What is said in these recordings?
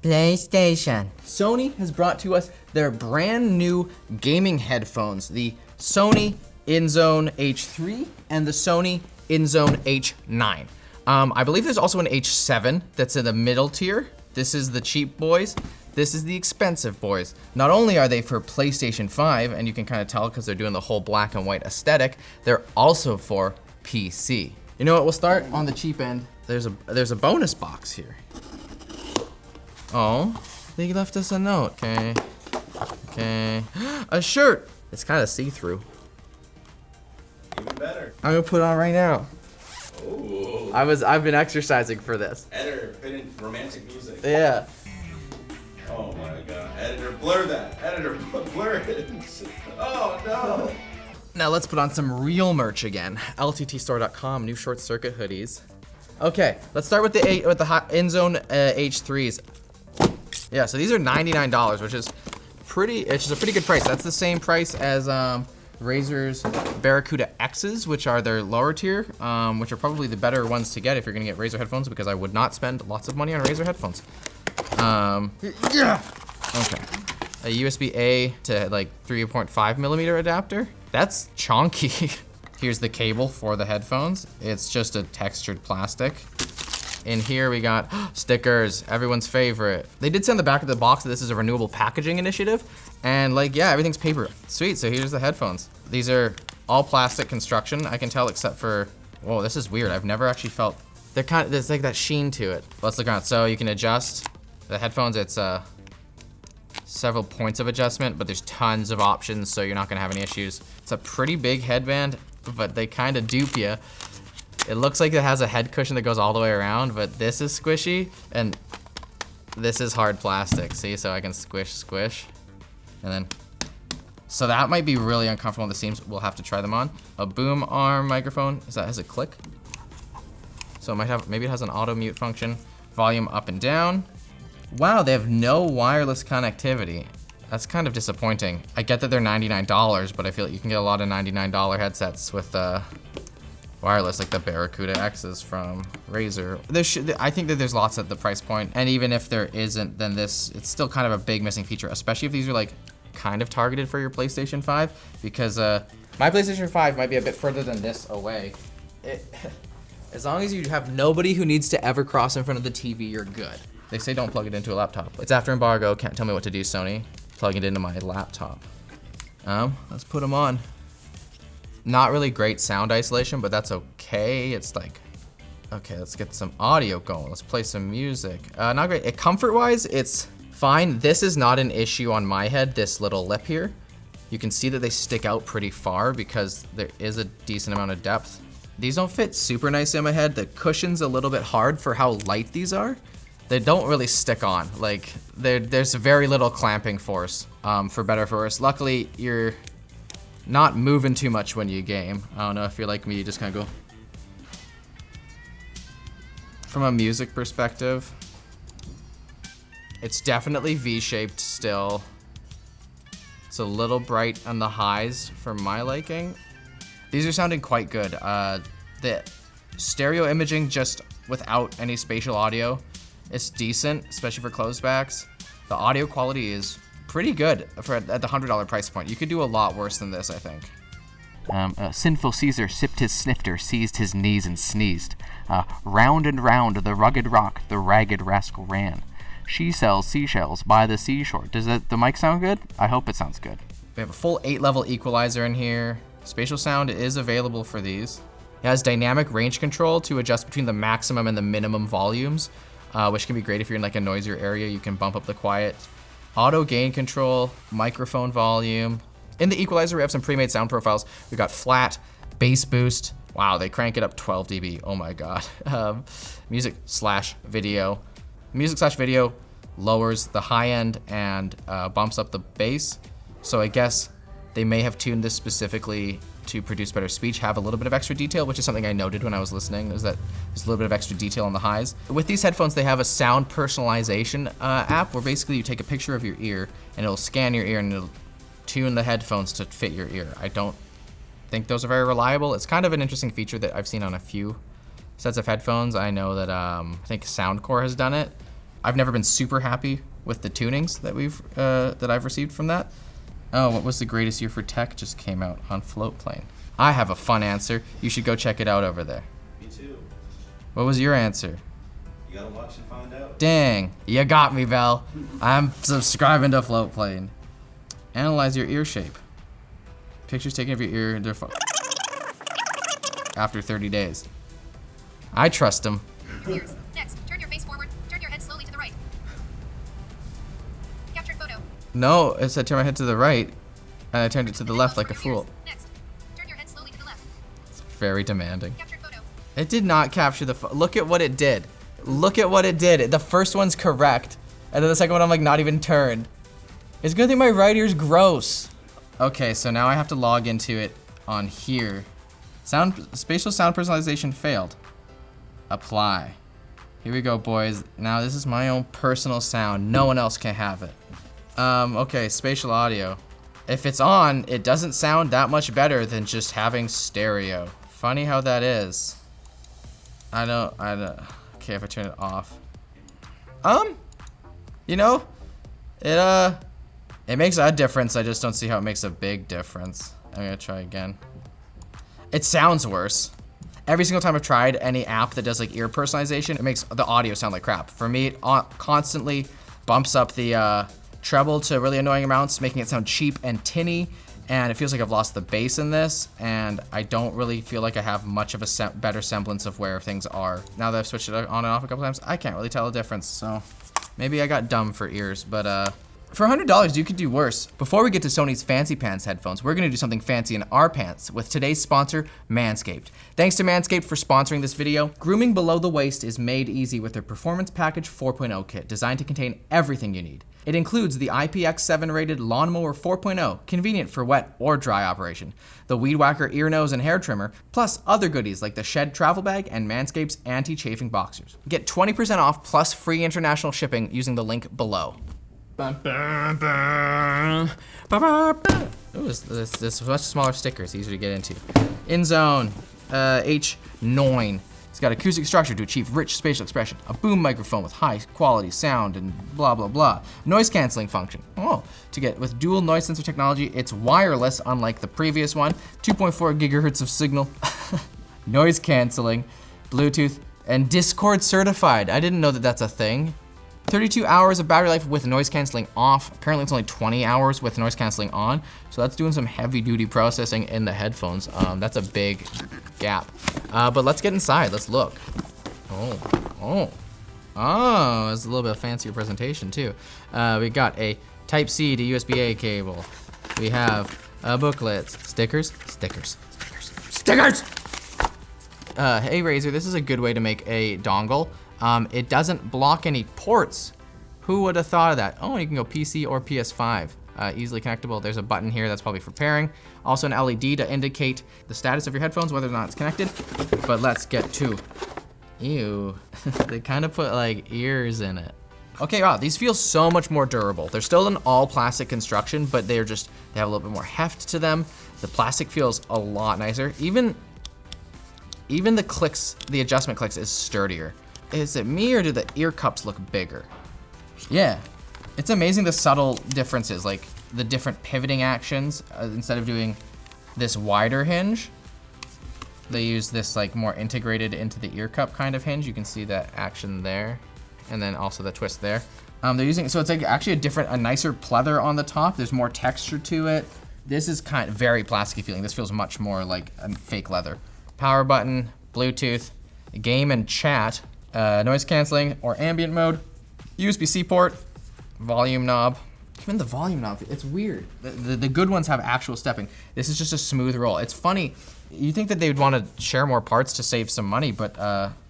PlayStation. Sony has brought to us their brand new gaming headphones, the Sony INZONE H3 and the Sony INZONE H9. I believe there's also an H7 that's in the middle tier. This is the cheap boys. This is the expensive boys. Not only are they for PlayStation 5, and you can kind of tell because they're doing the whole black and white aesthetic, they're also for PC. You know what, we'll start on the cheap end. There's a bonus box here. Oh, they left us a note. Okay. A shirt. It's kind of see-through. Even better. I'm gonna put it on right now. Ooh. I've been exercising for this. Editor, put in romantic music. Yeah. Oh my god. Editor, blur that. Editor, blur it. Oh no. Now let's put on some real merch again. LTTstore.com, new short circuit hoodies. Okay, let's start with the INZONE H3s. Yeah, so these are $99, which is it's just a pretty good price. That's the same price as Razer's Barracuda X's, which are their lower tier, which are probably the better ones to get if you're gonna get Razer headphones, because I would not spend lots of money on Razer headphones. Okay. A USB-A to like 3.5 millimeter adapter. That's chonky. Here's the cable for the headphones. It's just a textured plastic. In here we got stickers, everyone's favorite. They did say on the back of the box that this is a renewable packaging initiative, and like, yeah, everything's paper. Sweet, so here's the headphones. These are all plastic construction, I can tell, except for, whoa, this is weird. I've never actually felt, there's like that sheen to it. Let's look around. So you can adjust the headphones. It's several points of adjustment, but there's tons of options, so you're not gonna have any issues. It's a pretty big headband, but they kind of dupe you. It looks like it has a head cushion that goes all the way around, but this is squishy, and this is hard plastic. See, so I can squish, and then, so that might be really uncomfortable in the seams. We'll have to try them on. A boom arm microphone, has a click? So it might have, maybe it has an auto mute function. Volume up and down. Wow, they have no wireless connectivity. That's kind of disappointing. I get that they're $99, but I feel like you can get a lot of $99 headsets with wireless, like the Barracuda X's from Razer. I think that there's lots at the price point, and even if there isn't, then it's still kind of a big missing feature, especially if these are like kind of targeted for your PlayStation 5, because my PlayStation 5 might be a bit further than this away. As long as you have nobody who needs to ever cross in front of the TV, you're good. They say don't plug it into a laptop. It's after embargo, can't tell me what to do, Sony. Plug it into my laptop. Let's put them on. Not really great sound isolation, but that's okay. It's like, okay, let's get some audio going. Let's play some music. Not great. Comfort-wise, it's fine. This is not an issue on my head, this little lip here. You can see that they stick out pretty far because there is a decent amount of depth. These don't fit super nice in my head. The cushion's a little bit hard for how light these are. They don't really stick on. Like, there's very little clamping force, for better or for worse. Luckily, you're not moving too much when you game. I don't know if you're like me, you just kind of go. From a music perspective, it's definitely V-shaped still. It's a little bright on the highs for my liking. These are sounding quite good. The stereo imaging just without any spatial audio, it's decent, especially for closed backs. The audio quality is pretty good at the $100 price point. You could do a lot worse than this, I think. Sinful Caesar sipped his snifter, seized his knees and sneezed. Round and round the rugged rock, the ragged rascal ran. She sells seashells by the seashore. Does the mic sound good? I hope it sounds good. We have a full 8-level equalizer in here. Spatial sound is available for these. It has dynamic range control to adjust between the maximum and the minimum volumes, which can be great if you're in like a noisier area. You can bump up the quiet. Auto gain control, microphone volume. In the equalizer, we have some pre-made sound profiles. We got flat, bass boost. Wow, they crank it up 12 dB. Oh my God. Music/video. Music/video lowers the high end and bumps up the bass. So I guess they may have tuned this specifically to produce better speech, have a little bit of extra detail, which is something I noted when I was listening, is that there's a little bit of extra detail on the highs. With these headphones, they have a sound personalization app where basically you take a picture of your ear and it'll scan your ear and it'll tune the headphones to fit your ear. I don't think those are very reliable. It's kind of an interesting feature that I've seen on a few sets of headphones. I know that I think Soundcore has done it, I've never been super happy with the tunings that I've received from that. Oh, what was the greatest year for tech just came out on Floatplane. I have a fun answer. You should go check it out over there. Me too. What was your answer? You gotta watch and find out. Dang, you got me, Val. I'm subscribing to Floatplane. Analyze your ear shape. Pictures taken of your ear after 30 days. I trust him. Ears. Next, turn your face forward. Turn your head slowly to the right. Captured photo. No, it said turn my head to the right, and I turned it to the left like a fool. Next, turn your head slowly to the left. It's very demanding. Captured photo. It did not capture the look at what it did. Look at what it did. The first one's correct, and then the second one I'm like not even turned. It's gonna think my right ear's gross. Okay, so now I have to log into it on here. Spatial sound personalization failed. Apply. Here we go, boys. Now this is my own personal sound. No one else can have it. Okay, spatial audio. If it's on, it doesn't sound that much better than just having stereo. Funny how that is. I don't. Okay, if I turn it off. You know, it makes a difference. I just don't see how it makes a big difference. I'm gonna try again. It sounds worse. Every single time I've tried any app that does like ear personalization, it makes the audio sound like crap. For me, it constantly bumps up the treble to really annoying amounts, making it sound cheap and tinny. And it feels like I've lost the bass in this, and I don't really feel like I have much of a better semblance of where things are. Now that I've switched it on and off a couple times, I can't really tell the difference. So maybe I got dumb for ears, but for $100, you could do worse. Before we get to Sony's Fancy Pants headphones, we're gonna do something fancy in our pants with today's sponsor, Manscaped. Thanks to Manscaped for sponsoring this video. Grooming below the waist is made easy with their Performance Package 4.0 kit, designed to contain everything you need. It includes the IPX7 rated Lawnmower 4.0, convenient for wet or dry operation, the Weed Whacker ear, nose, and hair trimmer, plus other goodies like the Shed travel bag and Manscaped's anti-chafing boxers. Get 20% off plus free international shipping using the link below. Ooh, this much smaller sticker. It's easier to get into. INZONE H9. It's got acoustic structure to achieve rich spatial expression, a boom microphone with high quality sound, and blah blah blah. Noise canceling function. Oh, to get with dual noise sensor technology, it's wireless unlike the previous one. 2.4 gigahertz of signal. Noise canceling, Bluetooth, and Discord certified. I didn't know that that's a thing. 32 hours of battery life with noise canceling off. Apparently it's only 20 hours with noise canceling on. So that's doing some heavy duty processing in the headphones. That's a big gap. But let's get inside, let's look. Oh, it's a little bit of fancier presentation too. We got a Type-C to USB-A cable. We have booklets, stickers. Hey Razer, this is a good way to make a dongle. It doesn't block any ports. Who would have thought of that? Oh, you can go PC or PS5. Easily connectable. There's a button here that's probably for pairing. Also an LED to indicate the status of your headphones, whether or not it's connected. But let's get to, ew. They kind of put like ears in it. Okay, wow, these feel so much more durable. They're still an all plastic construction, but they have a little bit more heft to them. The plastic feels a lot nicer. Even the clicks, the adjustment clicks is sturdier. Is it me or do the ear cups look bigger? Yeah, it's amazing the subtle differences, like the different pivoting actions. Instead of doing this wider hinge, they use this like more integrated into the ear cup kind of hinge. You can see that action there, and then also the twist there. They're using, so it's like actually a nicer pleather on the top. There's more texture to it. This is kind of very plasticky feeling. This feels much more like a fake leather. Power button, Bluetooth, game and chat. Noise canceling or ambient mode, USB-C port, volume knob. Even the volume knob, it's weird. The good ones have actual stepping. This is just a smooth roll. It's funny, you think that they would want to share more parts to save some money, but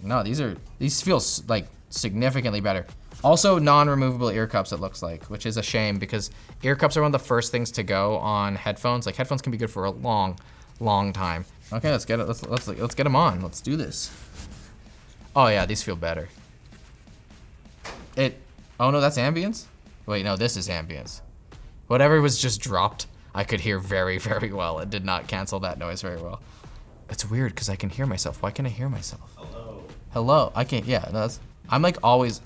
no, these feel like significantly better. Also non-removable ear cups, it looks like, which is a shame because ear cups are one of the first things to go on headphones. Like headphones can be good for a long time. Okay, let's get it. Let's get them on. Let's do this. Oh yeah, these feel better. Oh no, that's ambience? Wait, no, this is ambience. Whatever was just dropped, I could hear very, very well. It did not cancel that noise very well. It's weird because I can hear myself. Why can't I hear myself? Hello. I can't, yeah, I'm like always,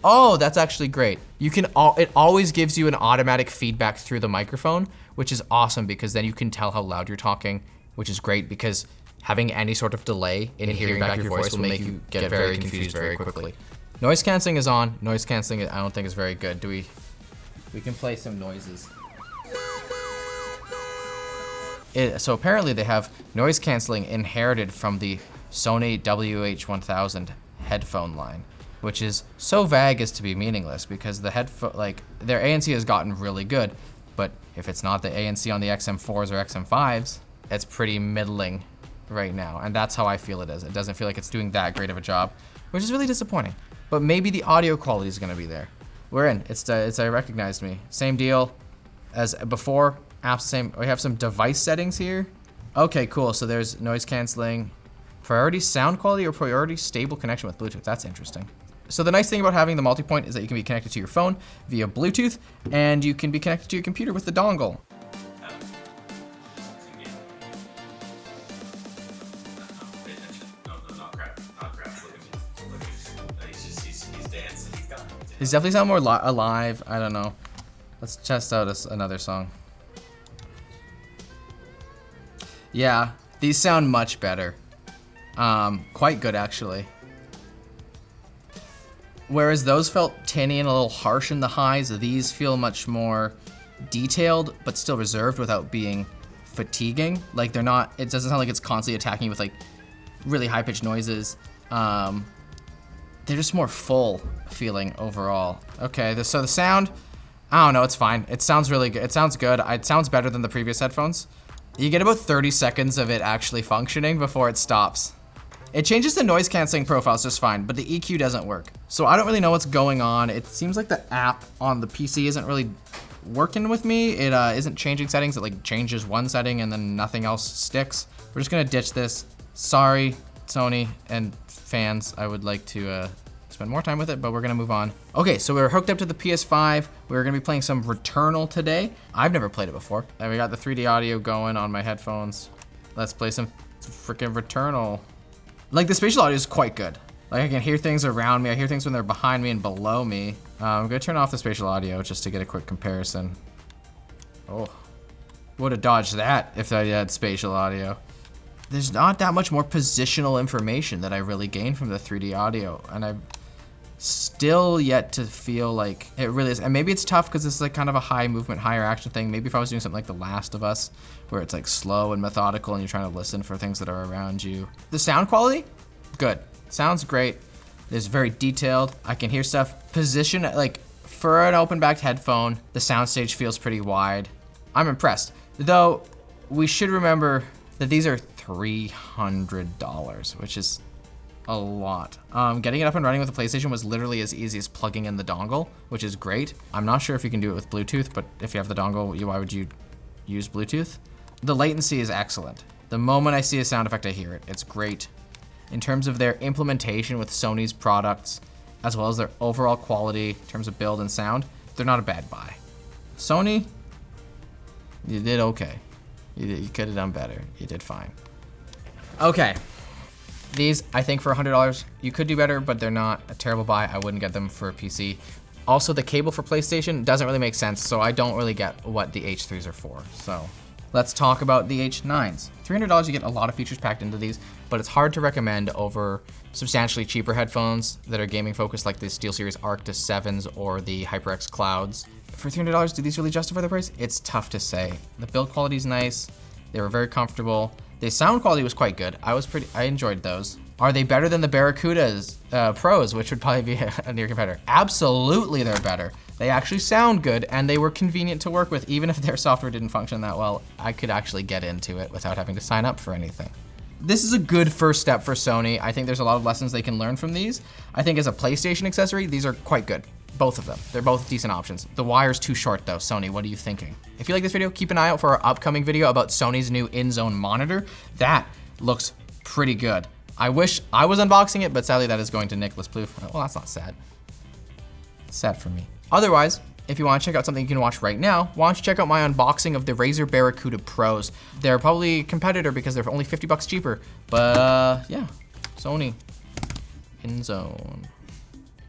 Oh, that's actually great. It always gives you an automatic feedback through the microphone, which is awesome because then you can tell how loud you're talking, which is great because having any sort of delay in hearing back your voice will make you get very confused very quickly. Noise canceling is on. Noise canceling, I don't think is very good. We can play some noises. So apparently they have noise canceling inherited from the Sony WH1000 headphone line, which is so vague as to be meaningless because the their ANC has gotten really good, but if it's not the ANC on the XM4s or XM5s, it's pretty middling right now, and that's how I feel it is. It doesn't feel like it's doing that great of a job, which is really disappointing. But maybe the audio quality is gonna be there. We're in. It's recognized me. Same deal as before. Apps same. We have some device settings here. Okay, cool. So there's noise canceling, priority sound quality, or priority stable connection with Bluetooth. That's interesting. So the nice thing about having the multi-point is that you can be connected to your phone via Bluetooth, and you can be connected to your computer with the dongle. These definitely sound more alive. I don't know. Let's test out another song. Yeah, these sound much better. Quite good actually. Whereas those felt tinny and a little harsh in the highs, these feel much more detailed, but still reserved without being fatiguing. Like it doesn't sound like it's constantly attacking you with like really high-pitched noises. They're just more full feeling overall. Okay, so the sound, I don't know, it's fine. It sounds really good. It sounds good. It sounds better than the previous headphones. You get about 30 seconds of it actually functioning before it stops. It changes the noise canceling profiles just fine, but the EQ doesn't work. So I don't really know what's going on. It seems like the app on the PC isn't really working with me. It isn't changing settings. It like changes one setting and then nothing else sticks. We're just gonna ditch this. Sorry, Sony and fans. I would like to spend more time with it, but we're gonna move on. Okay, so we're hooked up to the PS5. We're gonna be playing some Returnal today. I've never played it before. And we got the 3D audio going on my headphones. Let's play some freaking Returnal. Like the spatial audio is quite good. Like I can hear things around me. I hear things when they're behind me and below me. I'm gonna turn off the spatial audio just to get a quick comparison. Oh, would have dodged that if I had spatial audio. There's not that much more positional information that I really gained from the 3D audio, and I've still yet to feel like it really is. And maybe it's tough because this is like kind of a high movement, higher action thing. Maybe if I was doing something like The Last of Us, where it's like slow and methodical and you're trying to listen for things that are around you. The sound quality, good. Sounds great. It's very detailed. I can hear stuff. Position, like for an open backed headphone, the soundstage feels pretty wide. I'm impressed. Though we should remember that these are $300, which is a lot. Getting it up and running with the PlayStation was literally as easy as plugging in the dongle, which is great. I'm not sure if you can do it with Bluetooth, but if you have the dongle, why would you use Bluetooth? The latency is excellent. The moment I see a sound effect, I hear it. It's great. In terms of their implementation with Sony's products, as well as their overall quality in terms of build and sound, they're not a bad buy. Sony, you did okay. You could have done better. You did fine. Okay. These, I think for $100, you could do better, but they're not a terrible buy. I wouldn't get them for a PC. Also, the cable for PlayStation doesn't really make sense, so I don't really get what the H3s are for. So let's talk about the H9s. $300, you get a lot of features packed into these, but it's hard to recommend over substantially cheaper headphones that are gaming focused like the SteelSeries Arctis 7s or the HyperX Clouds. For $300, do these really justify the price? It's tough to say. The build quality is nice. They were very comfortable. The sound quality was quite good. I enjoyed those. Are they better than the Barracuda's Pros, which would probably be a near competitor? Absolutely, they're better. They actually sound good, and they were convenient to work with. Even if their software didn't function that well, I could actually get into it without having to sign up for anything. This is a good first step for Sony. I think there's a lot of lessons they can learn from these. I think as a PlayStation accessory, these are quite good. Both of them. They're both decent options. The wire's too short though. Sony, what are you thinking? If you like this video, keep an eye out for our upcoming video about Sony's new INZONE monitor. That looks pretty good. I wish I was unboxing it, but sadly that is going to Nicholas Plouffe. Well, that's not sad. It's sad for me. Otherwise, if you want to check out something you can watch right now, why don't you check out my unboxing of the Razer Barracuda Pros. They're probably a competitor because they're only $50 cheaper. But yeah, Sony INZONE.